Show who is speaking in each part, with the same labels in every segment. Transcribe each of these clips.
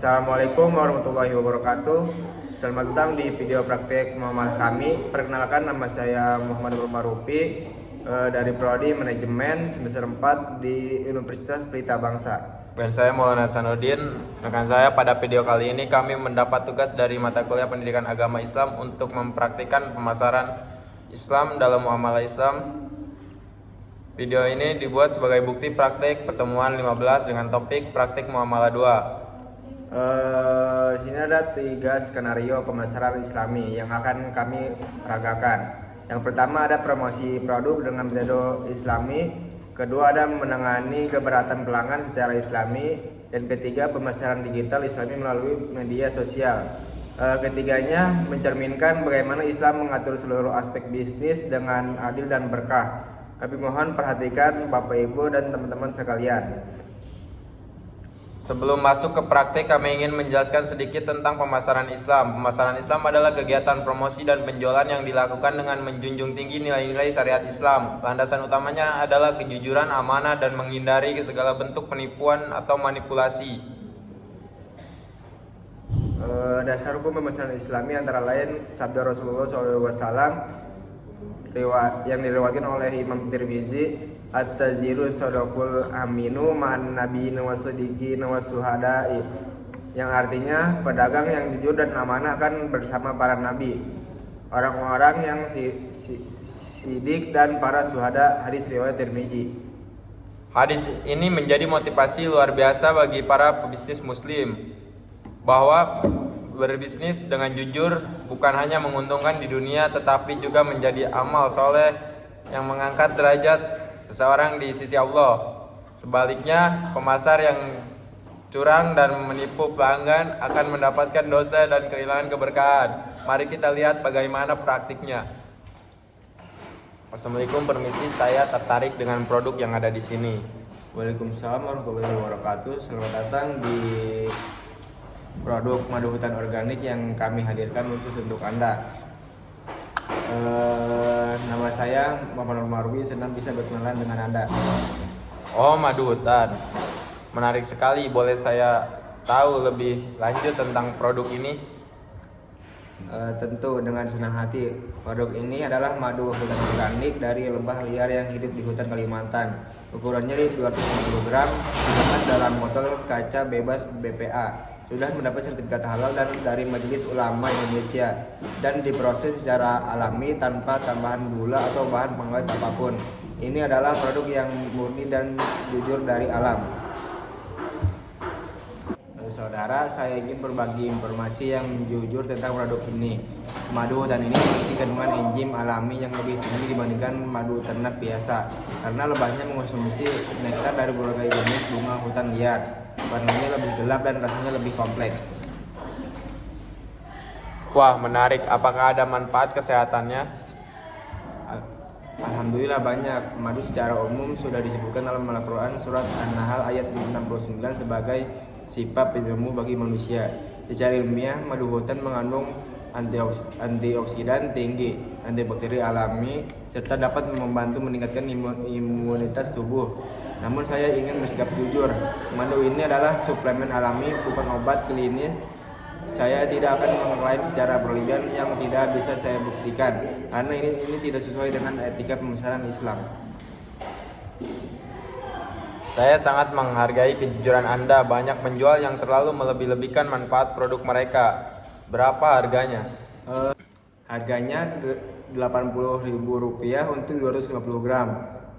Speaker 1: Assalamualaikum warahmatullahi wabarakatuh. Selamat datang di video praktek muamalah kami. Perkenalkan, nama saya Muhammad Rupi dari Prodi Manajemen semester 4 di Universitas Pelita Bangsa.
Speaker 2: Dan saya Maulana Hasanuddin. Rekan saya, pada video kali ini kami mendapat tugas dari mata kuliah Pendidikan Agama Islam untuk mempraktikkan pemasaran Islam dalam muamalah Islam. Video ini dibuat sebagai bukti praktik pertemuan 15 dengan topik praktik muamalah 2.
Speaker 1: Di sini ada 3 skenario pemasaran Islami yang akan kami peragakan. Yang pertama ada promosi produk dengan metode Islami. Kedua ada menangani keberatan pelanggan secara Islami. Dan ketiga pemasaran digital Islami melalui media sosial. Ketiganya mencerminkan bagaimana Islam mengatur seluruh aspek bisnis dengan adil dan berkah. Kami mohon perhatikan Bapak Ibu dan teman-teman sekalian.
Speaker 2: Sebelum masuk ke praktik, kami ingin menjelaskan sedikit tentang pemasaran Islam. Pemasaran Islam adalah kegiatan promosi dan penjualan yang dilakukan dengan menjunjung tinggi nilai-nilai syariat Islam. Landasan utamanya adalah kejujuran, amanah, dan menghindari segala bentuk penipuan atau manipulasi.
Speaker 1: Dasar hukum pemasaran Islami antara lain sabda Rasulullah SAW yang diriwayatkan oleh Imam Tirmizi, at-taziru sadaqul aminu man nabiyyin wa siddiqin wa syuhada'i, yang artinya pedagang yang jujur dan amanah akan bersama para nabi, orang-orang yang sidik dan para syuhada. Hadis riwayat Tirmizi.
Speaker 2: Hadis ini menjadi motivasi luar biasa bagi para pebisnis muslim bahwa berbisnis dengan jujur bukan hanya menguntungkan di dunia tetapi juga menjadi amal soleh yang mengangkat derajat seseorang di sisi Allah. Sebaliknya, pemasar yang curang dan menipu pelanggan akan mendapatkan dosa dan kehilangan keberkahan. Mari kita lihat bagaimana praktiknya. Assalamualaikum, permisi, saya tertarik dengan produk yang ada di sini.
Speaker 1: Waalaikumsalam warahmatullahi wabarakatuh. Selamat datang di produk madu hutan organik yang kami hadirkan khusus untuk Anda. Nama saya Muhammad Marwi, senang bisa berkenalan dengan Anda.
Speaker 2: Oh, madu hutan. Menarik sekali. Boleh saya tahu lebih lanjut tentang produk ini?
Speaker 1: Tentu dengan senang hati. Produk ini adalah madu hutan organik dari lebah liar yang hidup di hutan Kalimantan. Ukurannya 250 gram, dikemas dalam botol kaca bebas BPA. Sudah mendapat sertifikat halal dan dari Majelis Ulama Indonesia dan diproses secara alami tanpa tambahan gula atau bahan pengawet apapun. Ini adalah produk yang murni dan jujur dari alam. Saudara, saya ingin berbagi informasi yang jujur tentang produk ini. Madu hutan ini memiliki kandungan enzim alami yang lebih tinggi dibandingkan madu ternak biasa karena lebahnya mengonsumsi nektar dari berbagai jenis bunga hutan liar. Warnanya lebih gelap dan rasanya lebih kompleks.
Speaker 2: Wah, menarik. Apakah ada manfaat kesehatannya?
Speaker 1: Alhamdulillah banyak. Madu secara umum sudah disebutkan dalam Al-Quran surat An-Nahl ayat 69 sebagai sifat penemu bagi manusia. Secara ilmiah, madu hutan mengandung antioksidan tinggi, antibakteri alami, serta dapat membantu meningkatkan imunitas tubuh. Namun saya ingin bersikap jujur, madu ini adalah suplemen alami, bukan obat klinis. Saya tidak akan mengklaim secara berlebihan yang tidak bisa saya buktikan, karena ini tidak sesuai dengan etika pemasaran Islam.
Speaker 2: Saya sangat menghargai kejujuran Anda. Banyak penjual yang terlalu melebih-lebihkan manfaat produk mereka. Berapa harganya?
Speaker 1: Harganya Rp80.000 untuk 250 gram.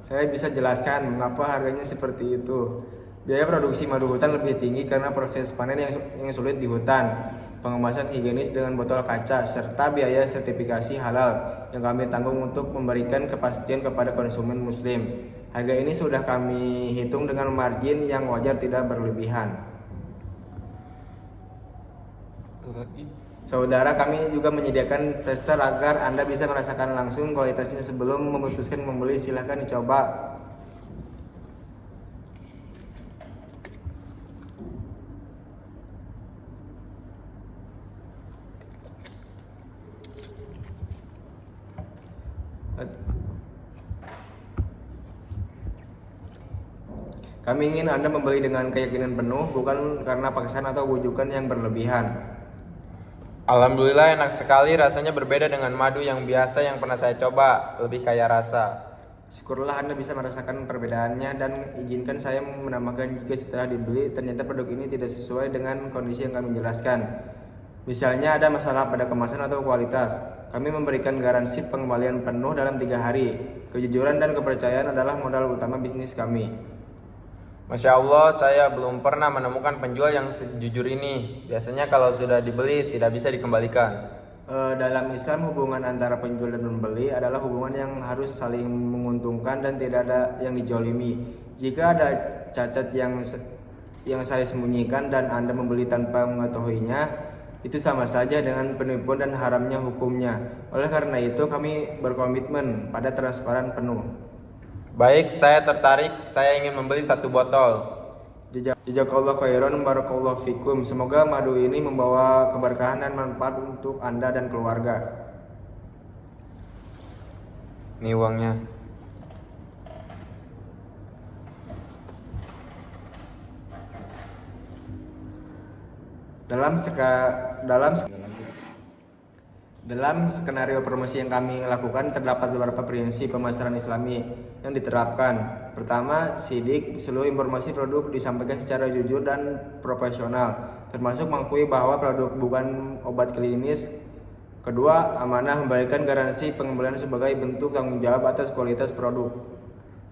Speaker 1: Saya bisa jelaskan mengapa harganya seperti itu. Biaya produksi madu hutan lebih tinggi karena proses panen yang sulit di hutan, pengemasan higienis dengan botol kaca, serta biaya sertifikasi halal yang kami tanggung untuk memberikan kepastian kepada konsumen muslim. Harga ini sudah kami hitung dengan margin yang wajar, tidak berlebihan. Saudara, kami juga menyediakan tester agar Anda bisa merasakan langsung kualitasnya sebelum memutuskan membeli. Silahkan dicoba. Kami ingin Anda membeli dengan keyakinan penuh, bukan karena paksaan atau bujukan yang berlebihan.
Speaker 2: Alhamdulillah enak sekali, rasanya berbeda dengan madu yang biasa yang pernah saya coba, lebih kaya rasa.
Speaker 1: Syukurlah Anda bisa merasakan perbedaannya dan izinkan saya menambahkan jika setelah dibeli ternyata produk ini tidak sesuai dengan kondisi yang kami jelaskan. Misalnya ada masalah pada kemasan atau kualitas. Kami memberikan garansi pengembalian penuh dalam 3 hari. Kejujuran dan kepercayaan adalah modal utama bisnis kami.
Speaker 2: Masya Allah, saya belum pernah menemukan penjual yang sejujur ini. Biasanya kalau sudah dibeli tidak bisa dikembalikan.
Speaker 1: Dalam Islam, hubungan antara penjual dan pembeli adalah hubungan yang harus saling menguntungkan dan tidak ada yang dijolimi. Jika ada cacat yang saya sembunyikan dan Anda membeli tanpa mengetahuinya, itu sama saja dengan penipuan dan haramnya hukumnya. Oleh karena itu, kami berkomitmen pada transparan penuh.
Speaker 2: Baik, saya tertarik. Saya ingin membeli 1 botol.
Speaker 1: Jazakallah khairan, barakallahu fikum. Semoga madu ini membawa keberkahan dan manfaat untuk Anda dan keluarga.
Speaker 2: Ini uangnya.
Speaker 1: Dalam skenario promosi yang kami lakukan terdapat beberapa prinsip pemasaran Islami yang diterapkan. Pertama, sidik, seluruh informasi produk disampaikan secara jujur dan profesional, termasuk mengakui bahwa produk bukan obat klinis. Kedua, amanah, memberikan garansi pengembalian sebagai bentuk tanggung jawab atas kualitas produk.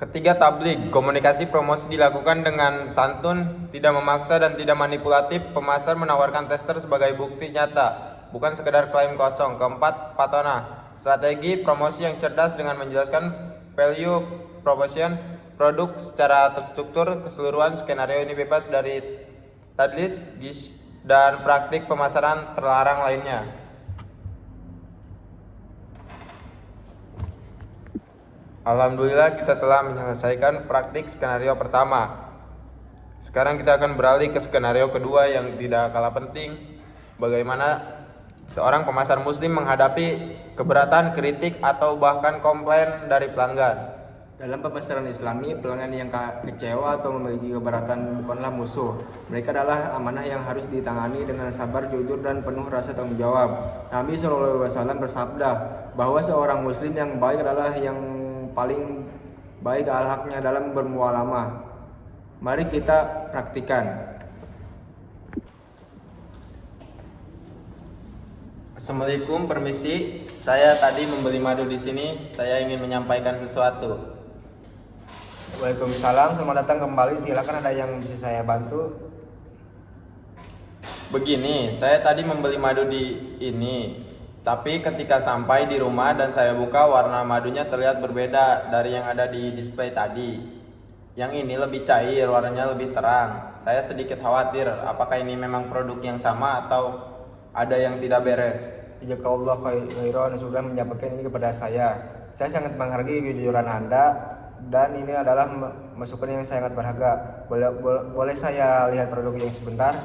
Speaker 2: Ketiga, tablik. Komunikasi promosi dilakukan dengan santun, tidak memaksa dan tidak manipulatif. Pemasar menawarkan tester sebagai bukti nyata, bukan sekedar klaim kosong. Keempat, patona. Strategi promosi yang cerdas dengan menjelaskan value proposition produk secara terstruktur keseluruhan. Skenario ini bebas dari tadlis, gish, dan praktik pemasaran terlarang lainnya. Alhamdulillah kita telah menyelesaikan praktik skenario pertama. Sekarang kita akan beralih ke skenario kedua yang tidak kalah penting. Bagaimana seorang pemasar muslim menghadapi keberatan, kritik, atau bahkan komplain dari pelanggan.
Speaker 1: Dalam pemasaran Islami, pelanggan yang kecewa atau memiliki keberatan bukanlah musuh. Mereka adalah amanah yang harus ditangani dengan sabar, jujur, dan penuh rasa tanggung jawab. Nabi SAW bersabda bahwa seorang muslim yang baik adalah yang paling baik akhlaknya dalam bermualamah. Mari kita praktikan.
Speaker 2: Assalamualaikum, permisi. Saya tadi membeli madu di sini. Saya ingin menyampaikan sesuatu.
Speaker 1: Waalaikumsalam, selamat datang kembali. Silakan, ada yang bisa saya bantu?
Speaker 2: Begini, saya tadi membeli madu di ini, tapi ketika sampai di rumah dan saya buka, warna madunya terlihat berbeda dari yang ada di display tadi. Yang ini lebih cair, warnanya lebih terang. Saya sedikit khawatir, apakah ini memang produk yang sama atau ada yang tidak beres?
Speaker 1: Jazakallah khairan sudah menyampaikan ini kepada saya. Saya sangat menghargai kejujuran Anda dan ini adalah masukan yang sangat berharga. Boleh saya lihat produk yang sebentar?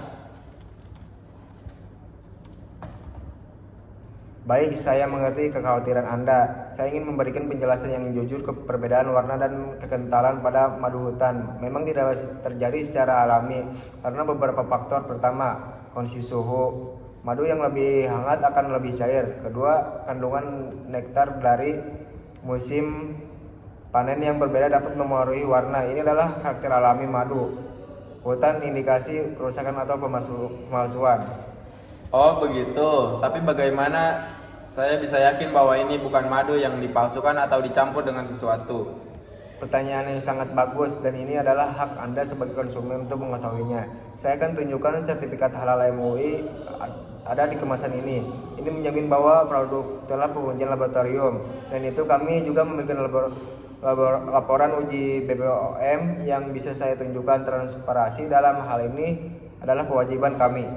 Speaker 1: Baik, saya mengerti kekhawatiran Anda. Saya ingin memberikan penjelasan yang jujur ke perbedaan warna dan kekentalan pada madu hutan. Memang tidak terjadi secara alami karena beberapa faktor. Pertama, kondisi suhu. Madu yang lebih hangat akan lebih cair. Kedua, kandungan nektar dari musim panen yang berbeda dapat memengaruhi warna. Ini adalah karakter alami madu hutan, indikasi kerusakan atau pemalsuan.
Speaker 2: Oh begitu, tapi bagaimana saya bisa yakin bahwa ini bukan madu yang dipalsukan atau dicampur dengan sesuatu?
Speaker 1: Pertanyaan yang sangat bagus dan ini adalah hak Anda sebagai konsumen untuk mengetahuinya. Saya akan tunjukkan sertifikat halal MUI ada di kemasan ini. Ini menjamin bahwa produk telah pengujian laboratorium. Selain itu kami juga memberikan laporan uji BPOM yang bisa saya tunjukkan. Transparansi dalam hal ini adalah kewajiban kami.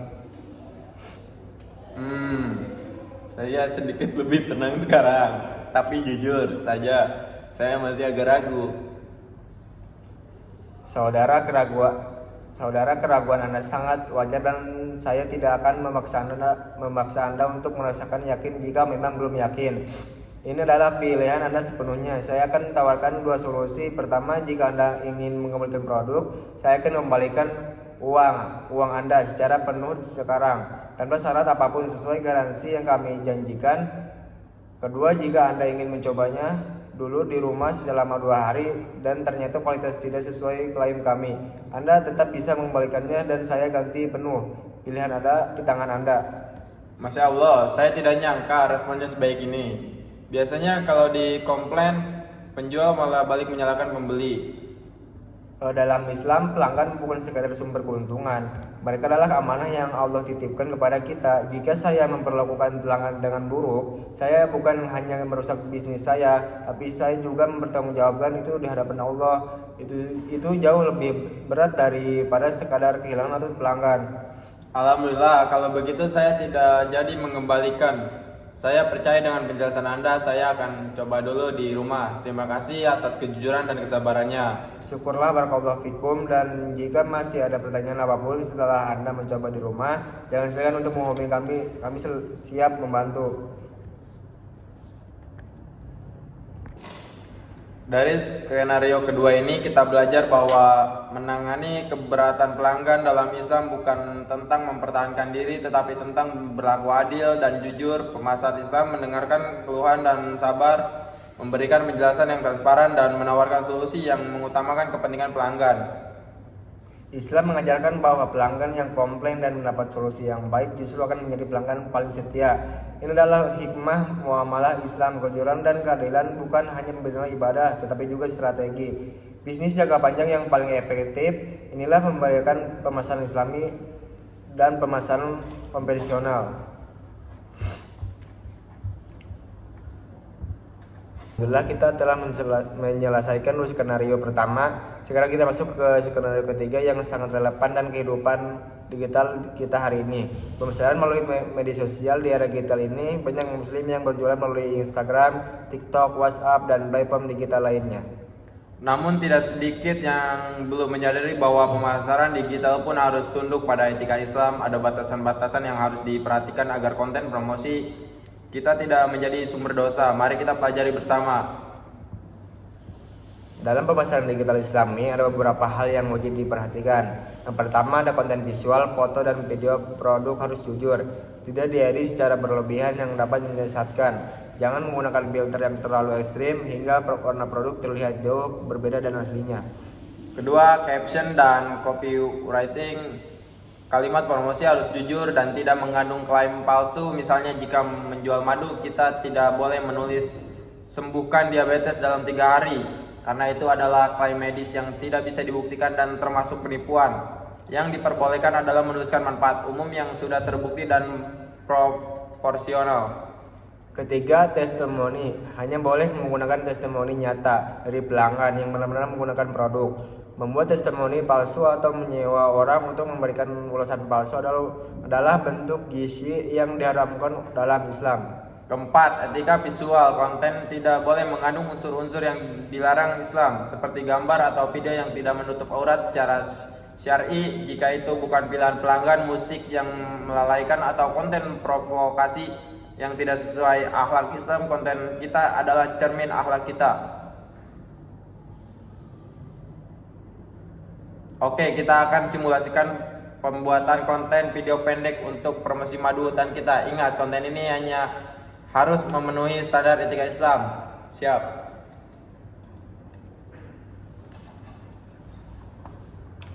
Speaker 2: Saya sedikit lebih tenang sekarang, tapi jujur saja, saya masih agak ragu.
Speaker 1: Saudara, keraguan Anda sangat wajar dan saya tidak akan memaksa Anda untuk merasakan yakin jika memang belum yakin. Ini adalah pilihan Anda sepenuhnya. Saya akan tawarkan dua solusi. Pertama, jika Anda ingin mengembalikan produk, saya akan kembalikan uang Anda secara penuh sekarang tanpa syarat apapun sesuai garansi yang kami janjikan. Kedua, jika Anda ingin mencobanya dulu di rumah selama 2 hari dan ternyata kualitas tidak sesuai klaim kami, Anda tetap bisa mengembalikannya dan saya ganti penuh. Pilihan ada di tangan Anda.
Speaker 2: Masya Allah, saya tidak nyangka responnya sebaik ini. Biasanya kalau di komplain, penjual malah balik menyalahkan pembeli.
Speaker 1: Dalam Islam, pelanggan bukan sekadar sumber keuntungan. Mereka adalah amanah yang Allah titipkan kepada kita. Jika saya memperlakukan pelanggan dengan buruk, saya bukan hanya merusak bisnis saya, tapi saya juga mempertanggungjawabkan itu di hadapan Allah. Itu jauh lebih berat daripada sekadar kehilangan atau pelanggan.
Speaker 2: Alhamdulillah, kalau begitu saya tidak jadi mengembalikan. Saya percaya dengan penjelasan Anda, saya akan coba dulu di rumah. Terima kasih atas kejujuran dan kesabarannya.
Speaker 1: Syukurlah barakallahu fikum, dan jika masih ada pertanyaan apapun setelah Anda mencoba di rumah, jangan segan untuk menghubungi kami siap membantu.
Speaker 2: Dari skenario kedua ini kita belajar bahwa menangani keberatan pelanggan dalam Islam bukan tentang mempertahankan diri tetapi tentang berlaku adil dan jujur. Pemasar Islam mendengarkan keluhan dan sabar, memberikan penjelasan yang transparan dan menawarkan solusi yang mengutamakan kepentingan pelanggan.
Speaker 1: Islam mengajarkan bahwa pelanggan yang komplain dan mendapat solusi yang baik justru akan menjadi pelanggan paling setia. Ini adalah hikmah muamalah Islam. Kejujuran dan keadilan bukan hanya memberikan ibadah, tetapi juga strategi bisnis jangka panjang yang paling efektif. Inilah memberikan pemasaran Islami dan pemasaran konvensional. Alhamdulillah, kita telah menyelesaikan skenario pertama. Sekarang kita masuk ke skenario ketiga yang sangat relevan dan kehidupan digital kita hari ini. Pemasaran melalui media sosial di era digital ini, banyak muslim yang berjualan melalui Instagram, TikTok, WhatsApp, dan platform digital lainnya.
Speaker 2: Namun tidak sedikit yang belum menyadari bahwa pemasaran digital pun harus tunduk pada etika Islam. Ada batasan-batasan yang harus diperhatikan agar konten promosi kita tidak menjadi sumber dosa. Mari kita pelajari bersama.
Speaker 1: Dalam pemasaran digital Islami ada beberapa hal yang wajib diperhatikan. Yang pertama, ada konten visual, foto, dan video produk harus jujur, tidak diedit secara berlebihan yang dapat menyesatkan. Jangan menggunakan filter yang terlalu ekstrim hingga warna produk terlihat jauh berbeda dan aslinya.
Speaker 2: Kedua, caption dan copywriting. Kalimat promosi harus jujur dan tidak mengandung klaim palsu. Misalnya jika menjual madu, kita tidak boleh menulis sembuhkan diabetes dalam 3 hari, karena itu adalah klaim medis yang tidak bisa dibuktikan dan termasuk penipuan. Yang diperbolehkan adalah menuliskan manfaat umum yang sudah terbukti dan proporsional.
Speaker 1: Ketiga, testimoni. Hanya boleh menggunakan testimoni nyata dari pelanggan yang benar-benar menggunakan produk. Membuat testimoni palsu atau menyewa orang untuk memberikan ulasan palsu adalah bentuk gizi yang diharamkan dalam Islam.
Speaker 2: Keempat, etika visual. Konten tidak boleh mengandung unsur-unsur yang dilarang Islam, seperti gambar atau video yang tidak menutup aurat secara syar'i. Jika itu bukan pilihan pelanggan, musik yang melalaikan atau konten provokasi yang tidak sesuai akhlak Islam, konten kita adalah cermin akhlak kita. Oke, kita akan simulasikan pembuatan konten video pendek untuk promosi madu hutan kita. Ingat, konten ini hanya harus memenuhi standar etika Islam. Siap.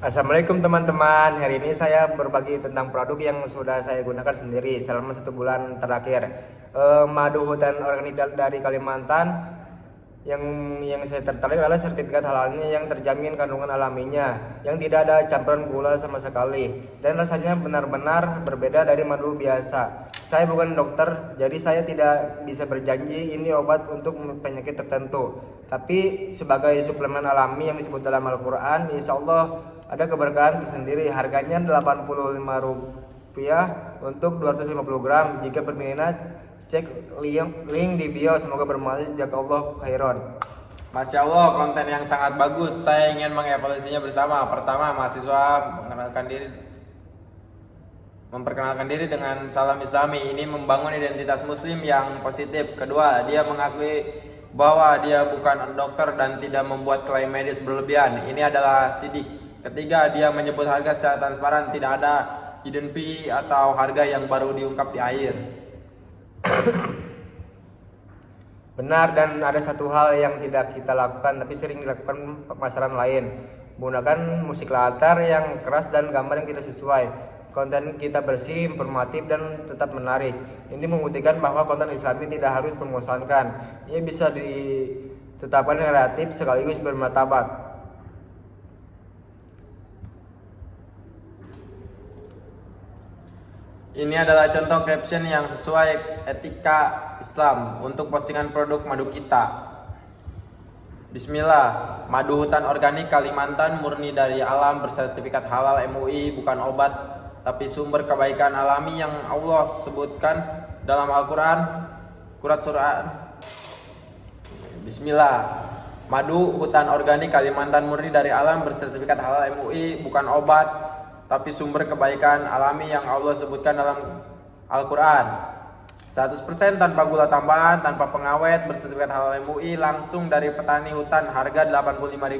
Speaker 1: Assalamualaikum teman-teman. Hari ini saya berbagi tentang produk yang sudah saya gunakan sendiri selama 1 bulan terakhir. Madu hutan organik dari Kalimantan. Yang saya tertarik adalah sertifikat halalnya yang terjamin kandungan alaminya, yang tidak ada campuran gula sama sekali, dan rasanya benar-benar berbeda dari madu biasa. Saya bukan dokter, jadi saya tidak bisa berjanji ini obat untuk penyakit tertentu. Tapi sebagai suplemen alami yang disebut dalam Al-Quran, insya Allah ada keberkahan tersendiri. Harganya Rp85 untuk 250 gram. Jika berminat, cek link di bio. Semoga bermanfaat. Jazakallahu khairan.
Speaker 2: Masya Allah, konten yang sangat bagus. Saya ingin mengevaluasinya bersama. Pertama, mahasiswa mengenalkan diri. memperkenalkan diri dengan salam islami. Ini membangun identitas muslim yang positif. Kedua, dia mengakui bahwa dia bukan dokter dan tidak membuat klaim medis berlebihan. Ini adalah sidik. Ketiga, dia menyebut harga secara transparan, tidak ada hidden fee atau harga yang baru diungkap di akhir.
Speaker 1: Benar, dan ada satu hal yang tidak kita lakukan tapi sering dilakukan pemasaran lain, menggunakan musik latar yang keras dan gambar yang tidak sesuai. Konten kita bersih, informatif, dan tetap menarik. Ini membuktikan bahwa konten Islami tidak harus membosankan. Ia bisa ditetapkan kreatif sekaligus bermartabat.
Speaker 2: Ini adalah contoh caption yang sesuai etika Islam untuk postingan produk madu kita. Bismillah, madu hutan organik Kalimantan murni dari alam, bersertifikat halal MUI, bukan obat tapi sumber kebaikan alami yang Allah sebutkan dalam Al-Quran, Surat. Bismillah, madu hutan organik Kalimantan murni dari alam, bersertifikat halal MUI, bukan obat tapi sumber kebaikan alami yang Allah sebutkan dalam Al-Quran. 100% tanpa gula tambahan, tanpa pengawet, bersertifikat halal MUI, langsung dari petani hutan, harga Rp85.000,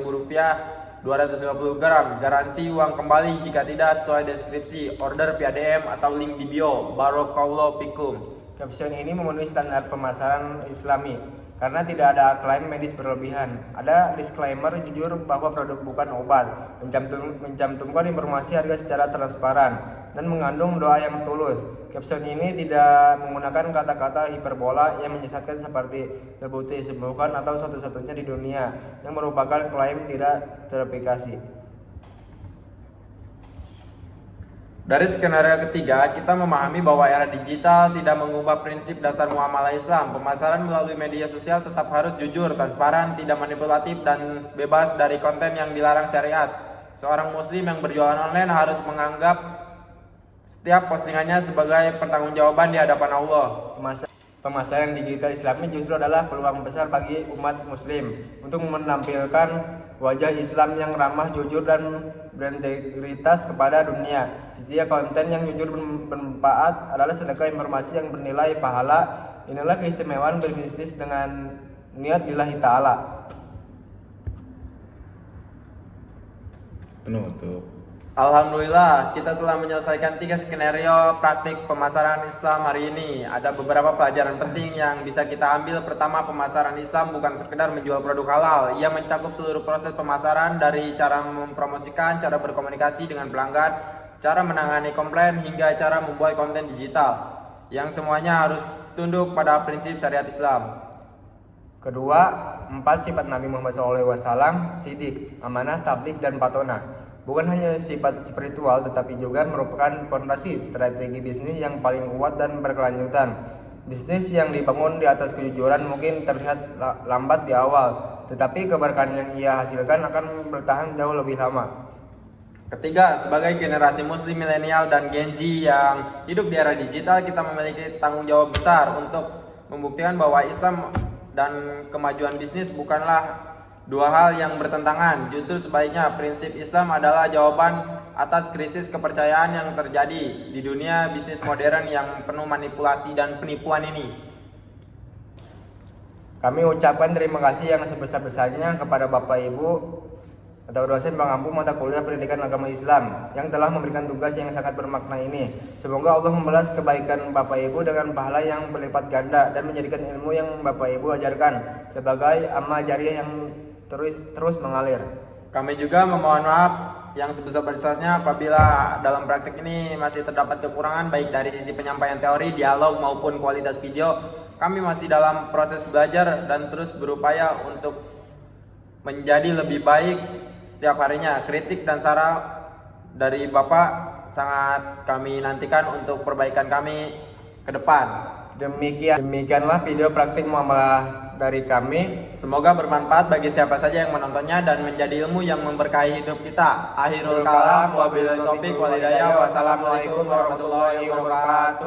Speaker 2: 250 gram, garansi uang kembali jika tidak sesuai deskripsi, order via DM atau link di bio. Barakallahu fikum.
Speaker 1: Caption ini memenuhi standar pemasaran Islami karena tidak ada klaim medis berlebihan. Ada disclaimer jujur bahwa produk bukan obat, mencantumkan informasi harga secara transparan, dan mengandung doa yang tulus. Caption ini tidak menggunakan kata-kata hiperbola yang menyesatkan seperti terbukti sembuhkan atau satu-satunya di dunia, yang merupakan klaim tidak terverifikasi.
Speaker 2: Dari skenario ketiga, kita memahami bahwa era digital tidak mengubah prinsip dasar muamalah Islam. Pemasaran melalui media sosial tetap harus jujur, transparan, tidak manipulatif, dan bebas dari konten yang dilarang syariat. Seorang muslim yang berjualan online harus menganggap setiap postingannya sebagai pertanggungjawaban di hadapan Allah.
Speaker 1: Pemasaran digital Islami justru adalah peluang besar bagi umat muslim untuk menampilkan wajah Islam yang ramah, jujur, dan berintegritas kepada dunia. Setiap konten yang jujur bermanfaat adalah sedekah informasi yang bernilai pahala. Inilah keistimewaan berbisnis dengan niat lillahi ta'ala.
Speaker 3: Penutup.
Speaker 2: Alhamdulillah, kita telah menyelesaikan 3 skenario praktik pemasaran Islam hari ini. Ada beberapa pelajaran penting yang bisa kita ambil. Pertama, pemasaran Islam bukan sekedar menjual produk halal. Ia mencakup seluruh proses pemasaran, dari cara mempromosikan, cara berkomunikasi dengan pelanggan, cara menangani komplain, hingga cara membuat konten digital, yang semuanya harus tunduk pada prinsip syariat Islam.
Speaker 1: Kedua, 4 sifat Nabi Muhammad SAW, sidik, amanah, tabligh, dan patona. Bukan hanya sifat spiritual, tetapi juga merupakan fondasi strategi bisnis yang paling kuat dan berkelanjutan. Bisnis yang dibangun di atas kejujuran mungkin terlihat lambat di awal, tetapi keberkahan yang ia hasilkan akan bertahan jauh lebih lama.
Speaker 2: Ketiga, sebagai generasi muslim milenial dan Gen Z yang hidup di era digital, kita memiliki tanggung jawab besar untuk membuktikan bahwa Islam dan kemajuan bisnis bukanlah dua hal yang bertentangan. Justru sebaliknya, prinsip Islam adalah jawaban atas krisis kepercayaan yang terjadi di dunia bisnis modern yang penuh manipulasi dan penipuan ini.
Speaker 1: Kami ucapkan terima kasih yang sebesar-besarnya kepada Bapak Ibu atau dosen pengampu mata kuliah Pendidikan Agama Islam yang telah memberikan tugas yang sangat bermakna ini. Semoga Allah membalas kebaikan Bapak Ibu dengan pahala yang berlipat ganda dan menjadikan ilmu yang Bapak Ibu ajarkan sebagai amal jariah yang terus mengalir.
Speaker 2: Kami juga memohon maaf yang sebesar-besarnya apabila dalam praktik ini masih terdapat kekurangan baik dari sisi penyampaian teori, dialog, maupun kualitas video. Kami masih dalam proses belajar dan terus berupaya untuk menjadi lebih baik setiap harinya. Kritik dan saran dari Bapak sangat kami nantikan untuk perbaikan kami ke depan.
Speaker 1: Demikianlah video praktik muamalah dari kami.
Speaker 2: Semoga bermanfaat bagi siapa saja yang menontonnya dan menjadi ilmu yang memberkahi hidup kita. Akhirul kalam, wabillahi taufiq wal hidayah. Wassalamualaikum warahmatullahi wabarakatuh.